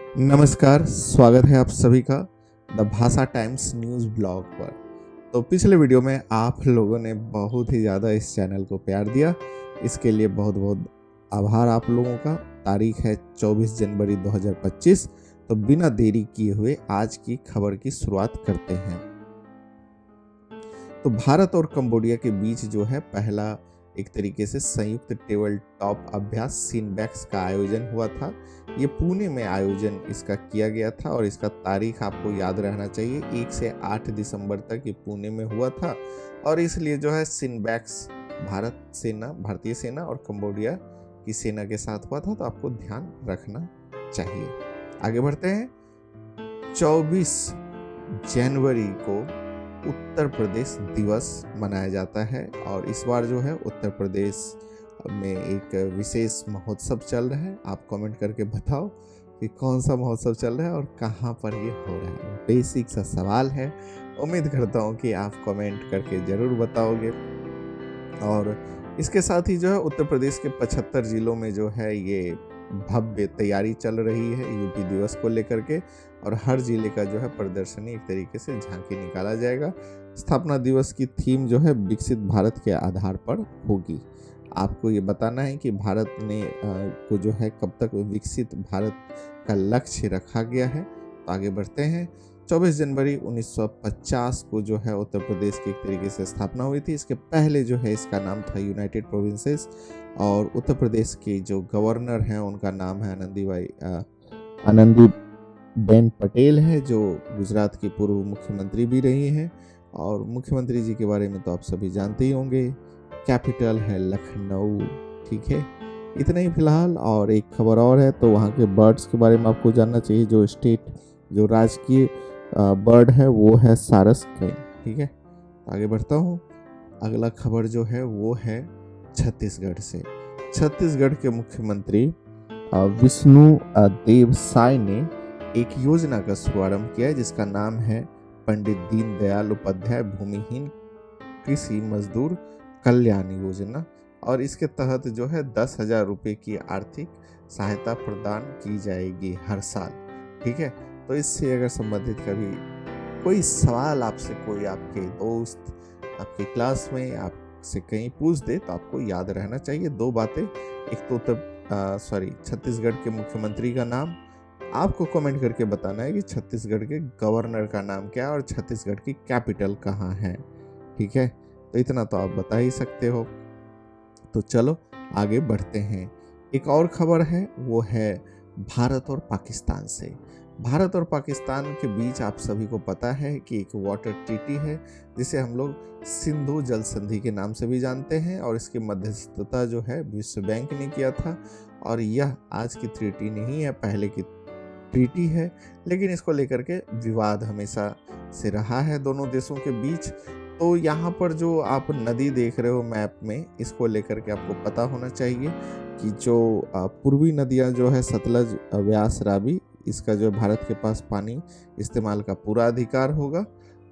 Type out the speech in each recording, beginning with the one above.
नमस्कार, स्वागत है आप सभी का द भाषा टाइम्स न्यूज़ ब्लॉग पर। तो पिछले वीडियो में आप लोगों ने बहुत ही ज़्यादा इस चैनल को प्यार दिया, इसके लिए बहुत बहुत आभार आप लोगों का। तारीख है 24 जनवरी 2025। तो बिना देरी किए हुए आज की खबर की शुरुआत करते हैं। तो भारत और कंबोडिया के बीच जो है पहला एक तरीके से संयुक्त टेबल टॉप अभ्यास सिनबैक्स का आयोजन हुआ था। ये पुणे में आयोजन इसका किया गया था और इसका तारीख आपको याद रहना चाहिए, 1 से 8 दिसंबर तक ये पुणे में हुआ था। और इसलिए जो है सिनबैक्स भारतीय सेना और कंबोडिया की सेना के साथ हुआ था, तो आपको ध्यान रखना चाहिए। आगे बढ़ते हैं। 24 जनवरी को उत्तर प्रदेश दिवस मनाया जाता है और इस बार जो है उत्तर प्रदेश में एक विशेष महोत्सव चल रहा है। आप कमेंट करके बताओ कि कौन सा महोत्सव चल रहा है और कहाँ पर ये हो रहा है। बेसिक सा सवाल है, उम्मीद करता हूँ कि आप कमेंट करके ज़रूर बताओगे। और इसके साथ ही जो है उत्तर प्रदेश के 75 जिलों में जो है ये भव्य तैयारी चल रही है यूपी दिवस को लेकर के, और हर जिले का जो है प्रदर्शनी एक तरीके से झांकी निकाला जाएगा। स्थापना दिवस की थीम जो है विकसित भारत के आधार पर होगी। आपको ये बताना है कि भारत ने को जो है कब तक विकसित भारत का लक्ष्य रखा गया है। तो आगे बढ़ते हैं। 24 जनवरी 1950 को जो है उत्तर प्रदेश की एक तरीके से स्थापना हुई थी। इसके पहले जो है इसका नाम था यूनाइटेड प्रोविंसेस, और उत्तर प्रदेश के जो गवर्नर हैं उनका नाम है आनंदीबेन पटेल है, जो गुजरात की पूर्व मुख्यमंत्री भी रही हैं। और मुख्यमंत्री जी के बारे में तो आप सभी जानते ही होंगे। कैपिटल है लखनऊ। ठीक है, इतना ही फिलहाल। और एक खबर और है, तो वहाँ के बर्ड्स के बारे में आपको जानना चाहिए। जो राजकीय बर्ड है वो है सारस क्रेन। ठीक है, आगे बढ़ता हूँ। अगला खबर जो है वो है छत्तीसगढ़ से। छत्तीसगढ़ के मुख्यमंत्री विष्णु देव साय ने एक योजना का शुभारंभ किया है जिसका नाम है पंडित दीनदयाल उपाध्याय भूमिहीन कृषि मजदूर कल्याण योजना। और इसके तहत जो है 10,000 रुपये की आर्थिक सहायता प्रदान की जाएगी हर साल। ठीक है, तो इससे अगर संबंधित कभी कोई सवाल आपसे कोई आपके दोस्त आपके क्लास में आपसे कहीं पूछ दे, तो आपको याद रहना चाहिए दो बातें। एक तो छत्तीसगढ़ के मुख्यमंत्री का नाम, आपको कमेंट करके बताना है कि छत्तीसगढ़ के गवर्नर का नाम क्या है और छत्तीसगढ़ की कैपिटल कहाँ है। ठीक है, तो इतना तो आप बता ही सकते हो। तो चलो आगे बढ़ते हैं। एक और खबर है, वो है भारत और पाकिस्तान से। भारत और पाकिस्तान के बीच आप सभी को पता है कि एक वाटर ट्रीटी है जिसे हम लोग सिंधु जल संधि के नाम से भी जानते हैं, और इसकी मध्यस्थता जो है विश्व बैंक ने किया था। और यह आज की ट्रीटी नहीं है, पहले की ट्रीटी है, लेकिन इसको लेकर के विवाद हमेशा से रहा है दोनों देशों के बीच। तो यहाँ पर जो आप नदी देख रहे हो मैप में, इसको लेकर के आपको पता होना चाहिए कि जो पूर्वी नदियाँ जो है सतलज, व्यास, रावी, इसका जो भारत के पास पानी इस्तेमाल का पूरा अधिकार होगा।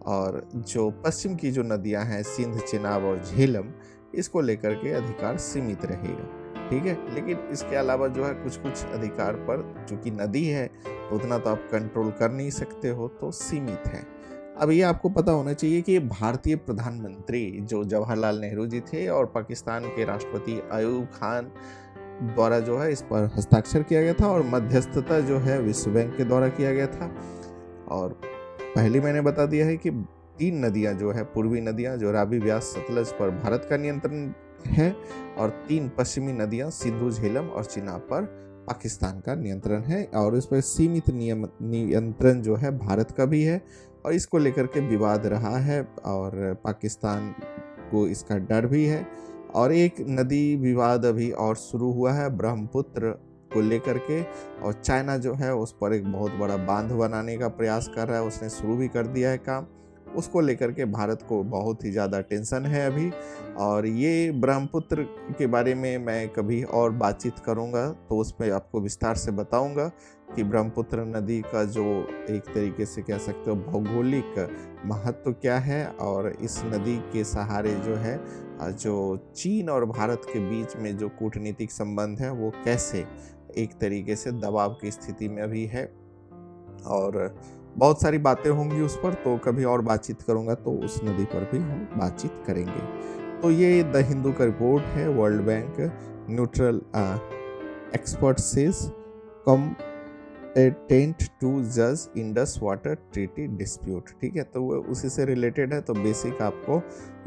और जो पश्चिम की जो नदियां हैं सिंध, चेनाब और झेलम, इसको लेकर के अधिकार सीमित रहेगा। ठीक है, लेकिन इसके अलावा जो है कुछ कुछ अधिकार पर, चूंकि नदी है तो उतना तो आप कंट्रोल कर नहीं सकते हो, तो सीमित है। अब ये आपको पता होना चाहिए कि भारतीय प्रधानमंत्री जो जवाहरलाल नेहरू जी थे और पाकिस्तान के राष्ट्रपति अयूब खान द्वारा जो है इस पर हस्ताक्षर किया गया था, और मध्यस्थता जो है विश्व बैंक के द्वारा किया गया था। और पहले मैंने बता दिया है कि 3 नदियां जो है पूर्वी नदियां जो रावी, व्यास, सतलज पर भारत का नियंत्रण है, और 3 पश्चिमी नदियां सिंधु, झेलम और चिनाब पर पाकिस्तान का नियंत्रण है। और इस पर सीमित नियंत्रण जो है भारत का भी है, और इसको लेकर के विवाद रहा है और पाकिस्तान को इसका डर भी है। और एक नदी विवाद अभी और शुरू हुआ है ब्रह्मपुत्र को लेकर के, और चाइना जो है उस पर एक बहुत बड़ा बांध बनाने का प्रयास कर रहा है, उसने शुरू भी कर दिया है काम। उसको लेकर के भारत को बहुत ही ज़्यादा टेंशन है अभी। और ये ब्रह्मपुत्र के बारे में मैं कभी और बातचीत करूँगा, तो उसमें आपको विस्तार से बताऊँगा कि ब्रह्मपुत्र नदी का जो एक तरीके से कह सकते हो भौगोलिक महत्व क्या है, और इस नदी के सहारे जो है जो चीन और भारत के बीच में जो कूटनीतिक संबंध है वो कैसे एक तरीके से दबाव की स्थिति में अभी है। और बहुत सारी बातें होंगी उस पर, तो कभी और बातचीत करूंगा तो उस नदी पर भी हम बातचीत करेंगे। तो ये द हिंदू का रिपोर्ट है, World Bank neutral expert says competent to जज इंडस वाटर ट्रीटी डिस्प्यूट। ठीक है, तो वो उसी से रिलेटेड है। तो बेसिक आपको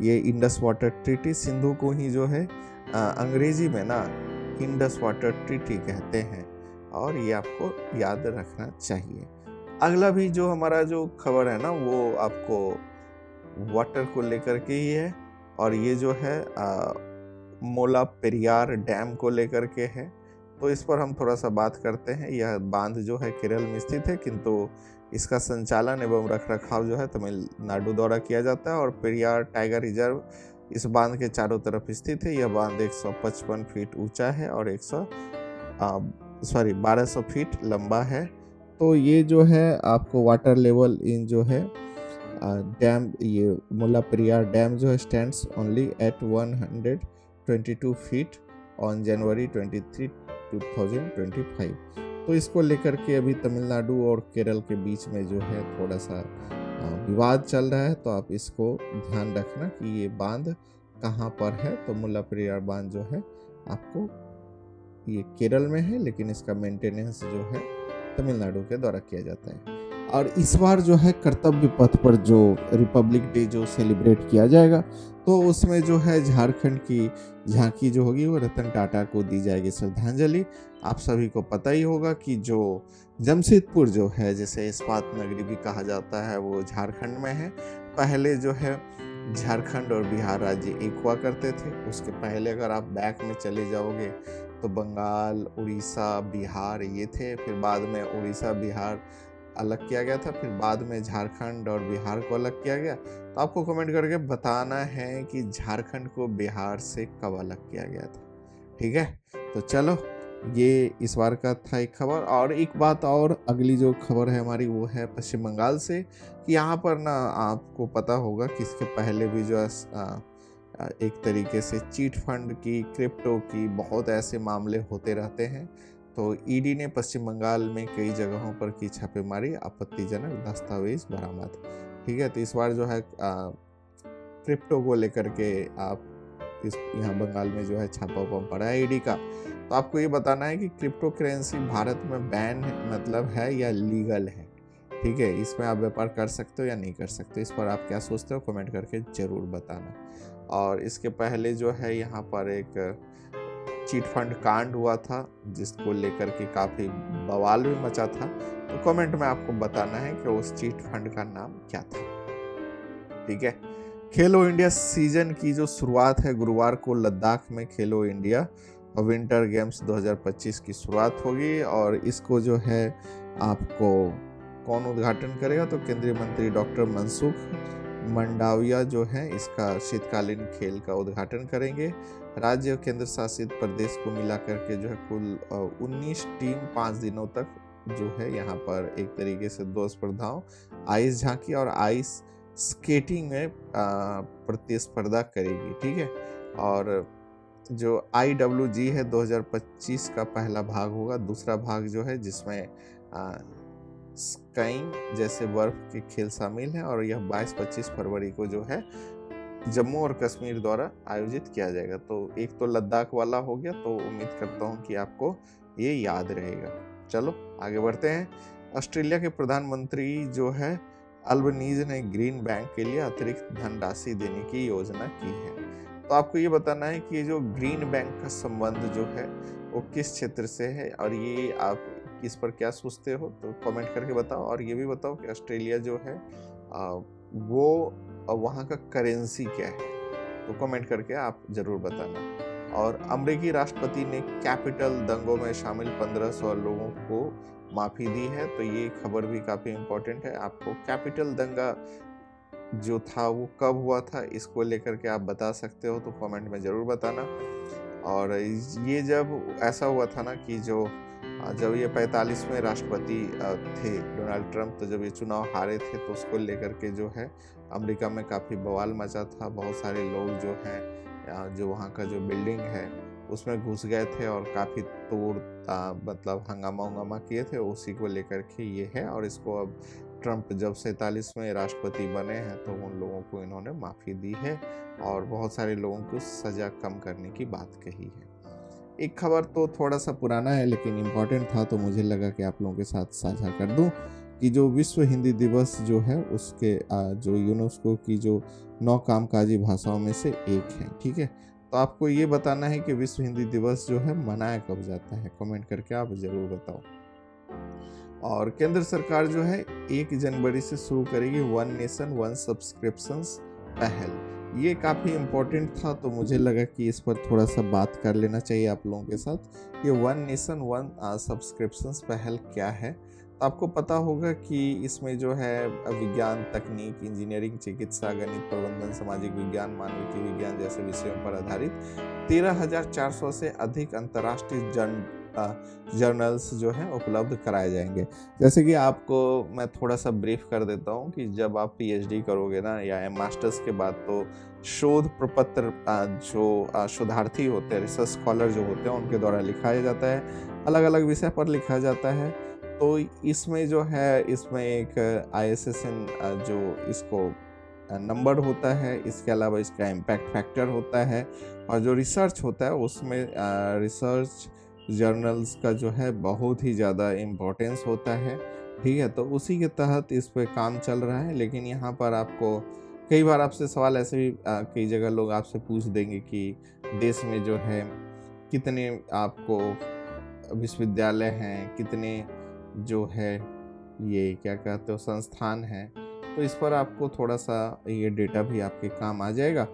ये इंडस वाटर ट्रीटी, सिंधु को ही जो है अंग्रेजी में ना इंडस वाटर ट्रीटी कहते हैं, और ये आपको याद रखना चाहिए। अगला भी जो हमारा जो खबर है ना, वो आपको वाटर को लेकर के ही है, और ये जो है मोला पेरियार डैम को लेकर के है। तो इस पर हम थोड़ा सा बात करते हैं। यह बांध जो है केरल में स्थित है, किंतु इसका संचालन एवं रखरखाव जो है तमिलनाडु द्वारा किया जाता है। और पेरियार टाइगर रिजर्व इस बांध के चारों तरफ स्थित है। यह बांध 155 फीट ऊंचा है और 1200 फीट लंबा है। तो ये जो है आपको वाटर लेवल इन जो है डैम, ये मुल्ला पेरियार डैम जो है stands only at 122 feet on January 23, 2025। तो इसको लेकर के अभी तमिलनाडु और केरल के बीच में जो है थोड़ा सा विवाद चल रहा है। तो आप इसको ध्यान रखना कि ये बांध कहाँ पर है। तो मुल्ला पेरियार बांध जो है आपको ये केरल में है, लेकिन इसका मेंटेनेंस जो है तमिलनाडु के द्वारा किया जाता है। और इस बार जो है कर्तव्य पथ पर जो रिपब्लिक डे जो सेलिब्रेट किया जाएगा, तो उसमें जो है झारखंड की झांकी जो होगी वो रतन टाटा को दी जाएगी श्रद्धांजलि। आप सभी को पता ही होगा कि जो जमशेदपुर जो है, जिसे इस्पात नगरी भी कहा जाता है, वो झारखंड में है। पहले जो है झारखंड और बिहार राज्य एक हुआ करते थे। उसके पहले अगर आप बैक में चले जाओगे तो बंगाल, उड़ीसा, बिहार ये थे। फिर बाद में उड़ीसा, बिहार अलग किया गया था। फिर बाद में झारखंड और बिहार को अलग किया गया। तो आपको कमेंट करके बताना है कि झारखंड को बिहार से कब अलग किया गया था। ठीक है, तो चलो ये इस बार का था एक खबर। और एक बात और, अगली जो खबर है हमारी वो है पश्चिम बंगाल से, कि यहाँ पर ना आपको पता होगा कि इसके पहले भी जो एक तरीके से चीट फंड की, क्रिप्टो की बहुत ऐसे मामले होते रहते हैं। तो ईडी ने पश्चिम बंगाल में कई जगहों पर की छापेमारी, आपत्तिजनक दस्तावेज बरामद। ठीक है, तो इस बार जो है क्रिप्टो को लेकर के आप इस यहाँ बंगाल में जो है छापा पड़ा है ईडी का। तो आपको ये बताना है कि क्रिप्टो करेंसी भारत में बैन मतलब है या लीगल है। ठीक है, इसमें आप व्यापार कर सकते हो या नहीं कर सकते, इस पर आप क्या सोचते हो कमेंट करके जरूर बताना। और इसके पहले जो है यहाँ पर एक चीट फंड कांड हुआ था, जिसको लेकर के काफी बवाल भी मचा था। तो कमेंट में आपको बताना है कि उस चीट फंड का नाम क्या था। ठीक है, खेलो इंडिया सीजन की जो शुरुआत है, गुरुवार को लद्दाख में खेलो इंडिया विंटर गेम्स 2025 की शुरुआत होगी। और इसको जो है आपको कौन उद्घाटन करेगा, तो केंद्रीय मंत्री डॉक्टर मनसुख मंडाविया जो है इसका शीतकालीन खेल का उद्घाटन करेंगे। राज्य और केंद्र शासित प्रदेश को मिला करके जो है कुल 19 टीम 5 दिनों तक जो है यहाँ पर एक तरीके से 2 स्पर्धाओं, आइस झांकी और आइस स्केटिंग में प्रतिस्पर्धा करेगी। ठीक है, और जो IWG है 2025 का पहला भाग होगा। दूसरा भाग जो है जिसमें स्काइंग जैसे बर्फ के खेल शामिल हैं, और यह 22-25 फरवरी को जो है जम्मू और कश्मीर द्वारा आयोजित किया जाएगा। तो एक तो लद्दाख वाला हो गया, तो उम्मीद करता हूँ कि आपको ये याद रहेगा। चलो आगे बढ़ते हैं। ऑस्ट्रेलिया के प्रधानमंत्री जो है अल्बनीज ने ग्रीन बैंक के लिए अतिरिक्त धनराशि देने की योजना की है। तो आपको ये बताना है कि ये जो ग्रीन बैंक का संबंध जो है वो किस क्षेत्र से है, और ये आप इस पर क्या सोचते हो, तो कमेंट करके बताओ। और ये भी बताओ कि ऑस्ट्रेलिया जो है वो वहाँ का करेंसी क्या है, तो कमेंट करके आप जरूर बताना। और अमेरिकी राष्ट्रपति ने कैपिटल दंगों में शामिल 1500 लोगों को माफी दी है। तो ये खबर भी काफी इम्पोर्टेंट है। आपको कैपिटल दंगा जो था वो कब हुआ था, इसको लेकर के आप बता सकते हो, तो कमेंट में जरूर बताना। और ये जब ऐसा हुआ था ना कि जब ये 45वें राष्ट्रपति थे डोनाल्ड ट्रंप, तो जब ये चुनाव हारे थे, तो उसको लेकर के जो है अमेरिका में काफ़ी बवाल मचा था। बहुत सारे लोग जो हैं जो वहाँ का जो बिल्डिंग है उसमें घुस गए थे और काफ़ी मतलब हंगामा किए थे, उसी को लेकर के ये है। और इसको अब ट्रंप जब 47वें राष्ट्रपति बने हैं तो उन लोगों को इन्होंने माफ़ी दी है और बहुत सारे लोगों को सज़ा कम करने की बात कही है। एक खबर तो थोड़ा सा पुराना है लेकिन इम्पोर्टेंट था, तो मुझे लगा कि आप लोगों के साथ साझा कर दूं कि जो विश्व हिंदी दिवस जो है उसके जो यूनेस्को की जो 9 कामकाजी भाषाओं में से एक है। ठीक है, तो आपको ये बताना है कि विश्व हिंदी दिवस जो है मनाया कब जाता है, कमेंट करके आप ज़रूर बताओ। और केंद्र सरकार जो है 1 जनवरी से शुरू करेगी वन नेशन वन सब्सक्रिप्शंस पहल। ये काफ़ी इम्पोर्टेंट था, तो मुझे लगा कि इस पर थोड़ा सा बात कर लेना चाहिए आप लोगों के साथ। ये वन नेशन वन सब्सक्रिप्शंस पहल क्या है, तो आपको पता होगा कि इसमें जो है विज्ञान, तकनीक, इंजीनियरिंग, चिकित्सा, गणित, प्रबंधन, सामाजिक विज्ञान, मानविकी विज्ञान जैसे विषयों पर आधारित 13,400 से अधिक अंतर्राष्ट्रीय जर्नल्स जो हैं उपलब्ध कराए जाएंगे। जैसे कि आपको मैं थोड़ा सा ब्रीफ कर देता हूँ कि जब आप पीएचडी करोगे ना या मास्टर्स के बाद, तो शोध प्रपत्र जो शोधार्थी होते हैं, रिसर्च स्कॉलर जो होते हैं, उनके द्वारा लिखाया जाता है, अलग अलग विषय पर लिखा जाता है। तो इसमें जो है, इसमें एक ISSN जो इसको नंबर होता है, इसके अलावा इसका इम्पैक्ट फैक्टर होता है, और जो रिसर्च होता है उसमें रिसर्च जर्नल्स का जो है बहुत ही ज़्यादा इम्पोर्टेंस होता है। ठीक है, तो उसी के तहत इस पे काम चल रहा है। लेकिन यहाँ पर आपको कई बार आपसे सवाल ऐसे भी कई जगह लोग आपसे पूछ देंगे कि देश में जो है कितने आपको विश्वविद्यालय हैं, कितने जो है ये क्या कहते हो संस्थान हैं, तो इस पर आपको थोड़ा सा ये डेटा भी आपके काम आ जाएगा।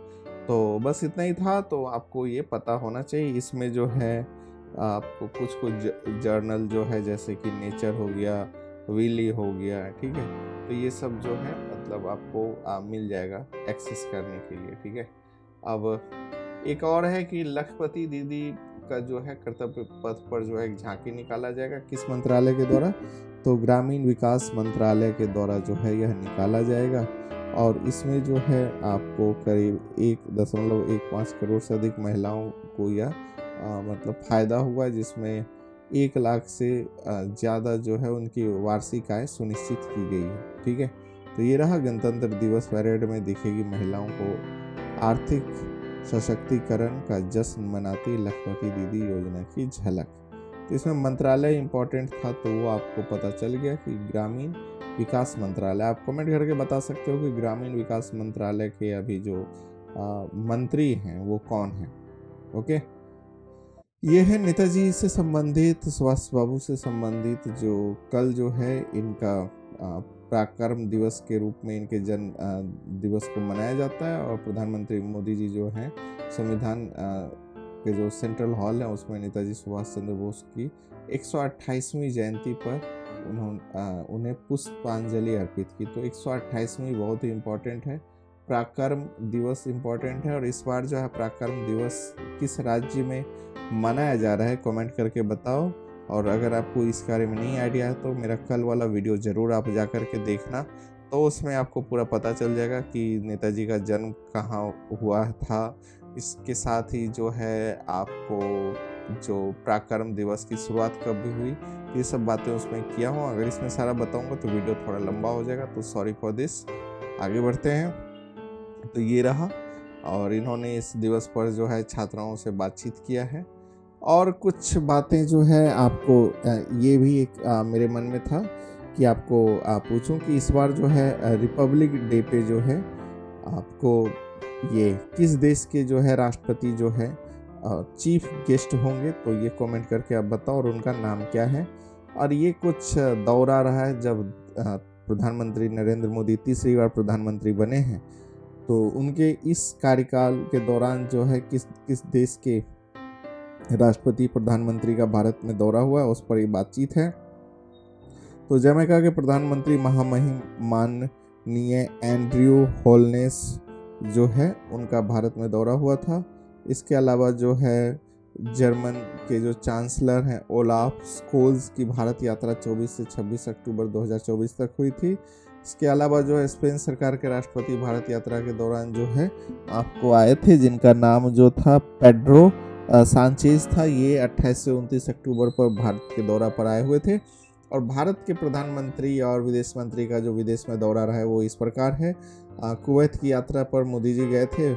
तो बस इतना ही था, तो आपको ये पता होना चाहिए। इसमें जो है आपको कुछ जर्नल जो है जैसे कि नेचर हो गया, वीली हो गया, ठीक है, तो ये सब जो है मतलब आपको मिल जाएगा एक्सेस करने के लिए। ठीक है, अब एक और है कि लखपति दीदी का जो है कर्तव्य पथ पर जो है एक झांकी निकाला जाएगा। किस मंत्रालय के द्वारा? तो ग्रामीण विकास मंत्रालय के द्वारा जो है यह निकाला जाएगा। और इसमें जो है आपको करीब 1.15 करोड़ से अधिक महिलाओं को यह मतलब फ़ायदा हुआ, जिसमें 1 लाख से ज़्यादा जो है उनकी वार्षिक आय सुनिश्चित की गई है। ठीक है, तो ये रहा गणतंत्र दिवस परेड में दिखेगी महिलाओं को आर्थिक सशक्तिकरण का जश्न मनाती लखपति दीदी योजना की झलक। तो इसमें मंत्रालय इम्पोर्टेंट था, तो वो आपको पता चल गया कि ग्रामीण विकास मंत्रालय। आप कमेंट करके बता सकते हो कि ग्रामीण विकास मंत्रालय के अभी जो मंत्री हैं वो कौन हैं। ओके, ये है नेताजी से संबंधित, सुभाष बाबू से संबंधित, जो कल जो है इनका पराक्रम दिवस के रूप में इनके जन्म दिवस को मनाया जाता है। और प्रधानमंत्री मोदी जी जो हैं संविधान के जो सेंट्रल हॉल है उसमें नेताजी सुभाष चंद्र बोस की 128वीं जयंती पर उन्हें पुष्पांजलि अर्पित की। तो 128वीं बहुत ही इम्पोर्टेंट है, पराक्रम दिवस इम्पोर्टेंट है। और इस बार जो है पराक्रम दिवस किस राज्य में मनाया जा रहा है, कमेंट करके बताओ। और अगर आपको इस बारे में नहीं आइडिया है तो मेरा कल वाला वीडियो ज़रूर आप जा कर के देखना, तो उसमें आपको पूरा पता चल जाएगा कि नेताजी का जन्म कहाँ हुआ था। इसके साथ ही जो है आपको जो पराक्रम दिवस की शुरुआत कब भी हुई, ये सब बातें उसमें किया हूँ। अगर इसमें सारा बताऊँगा तो वीडियो थोड़ा लंबा हो जाएगा, तो सॉरी फॉर दिस। आगे बढ़ते हैं, तो ये रहा। और इन्होंने इस दिवस पर जो है छात्राओं से बातचीत किया है। और कुछ बातें जो है आपको ये भी एक मेरे मन में था कि आपको पूछूं कि इस बार जो है रिपब्लिक डे पे जो है आपको ये किस देश के जो है राष्ट्रपति जो है चीफ गेस्ट होंगे, तो ये कमेंट करके आप बताओ और उनका नाम क्या है। और ये कुछ दौरा रहा है जब प्रधानमंत्री नरेंद्र मोदी तीसरी बार प्रधानमंत्री बने हैं, तो उनके इस कार्यकाल के दौरान जो है किस देश के राष्ट्रपति प्रधानमंत्री का भारत में दौरा हुआ है, उस पर ये बातचीत है। तो जमैका के प्रधानमंत्री महामहिम माननीय एंड्रयू होलनेस जो है उनका भारत में दौरा हुआ था। इसके अलावा जो है जर्मन के जो चांसलर हैं ओलाफ स्कोल्स की भारत यात्रा 24 से 26 अक्टूबर 2024 तक हुई थी। इसके अलावा जो है स्पेन सरकार के राष्ट्रपति भारत यात्रा के दौरान जो है आपको आए थे, जिनका नाम जो था पेड्रो सांचेज था, ये 28 से 29 अक्टूबर पर भारत के दौरा पर आए हुए थे। और भारत के प्रधानमंत्री और विदेश मंत्री का जो विदेश में दौरा रहा है वो इस प्रकार है। कुवैत की यात्रा पर मोदी जी गए थे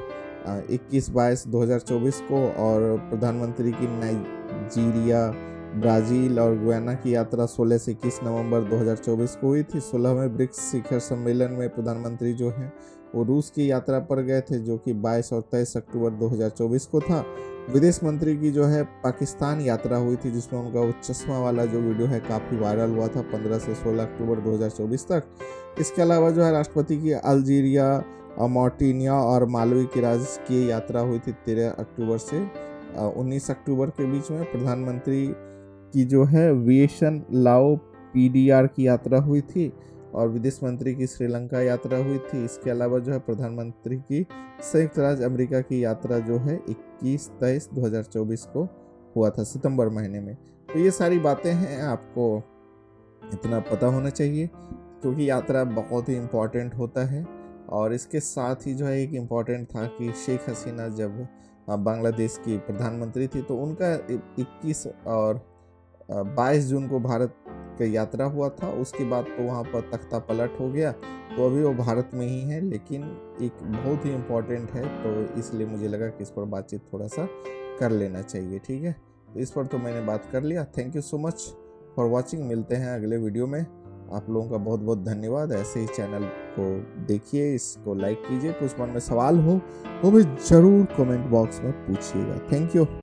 21-22-2024 को, और प्रधानमंत्री की नाइजीरिया, ब्राज़ील और गुयाना की यात्रा 16 से 21 नवंबर 2024 को हुई थी। 16वें ब्रिक्स शिखर सम्मेलन में प्रधानमंत्री जो हैं वो रूस की यात्रा पर गए थे, जो कि 22 और 23 अक्टूबर 2024 को था। विदेश मंत्री की जो है पाकिस्तान यात्रा हुई थी, जिसमें उनका वो चश्मा वाला जो वीडियो है काफ़ी वायरल हुआ था 15 से 16 अक्टूबर 2024 तक। इसके अलावा जो है राष्ट्रपति की अल्जीरिया, मॉरिटानिया और मालवी की राजकीय यात्रा हुई थी 13 अक्टूबर से 19 अक्टूबर के बीच में। प्रधानमंत्री की जो है वियेटनाम, लाओ, पीडीआर की यात्रा हुई थी, और विदेश मंत्री की श्रीलंका यात्रा हुई थी। इसके अलावा जो है प्रधानमंत्री की संयुक्त राज्य अमेरिका की यात्रा जो है 21-23-2024 को हुआ था सितंबर महीने में। तो ये सारी बातें हैं, आपको इतना पता होना चाहिए, क्योंकि यात्रा बहुत ही इम्पोर्टेंट होता है। और इसके साथ ही जो है एक इम्पॉर्टेंट था कि शेख हसीना जब बांग्लादेश की प्रधानमंत्री थी तो उनका 21 और 22 जून को भारत का यात्रा हुआ था। उसके बाद तो वहाँ पर तख्ता पलट हो गया, तो अभी वो भारत में ही है, लेकिन एक बहुत ही इम्पोर्टेंट है, तो इसलिए मुझे लगा कि इस पर बातचीत थोड़ा सा कर लेना चाहिए। ठीक है, तो इस पर तो मैंने बात कर लिया। Thank you so much for watching. मिलते हैं अगले वीडियो में। आप लोगों का बहुत बहुत धन्यवाद। ऐसे ही चैनल को देखिए, इसको लाइक कीजिए। कुछ मन में सवाल हो तो भी ज़रूर कमेंट बॉक्स में पूछिएगा। Thank you.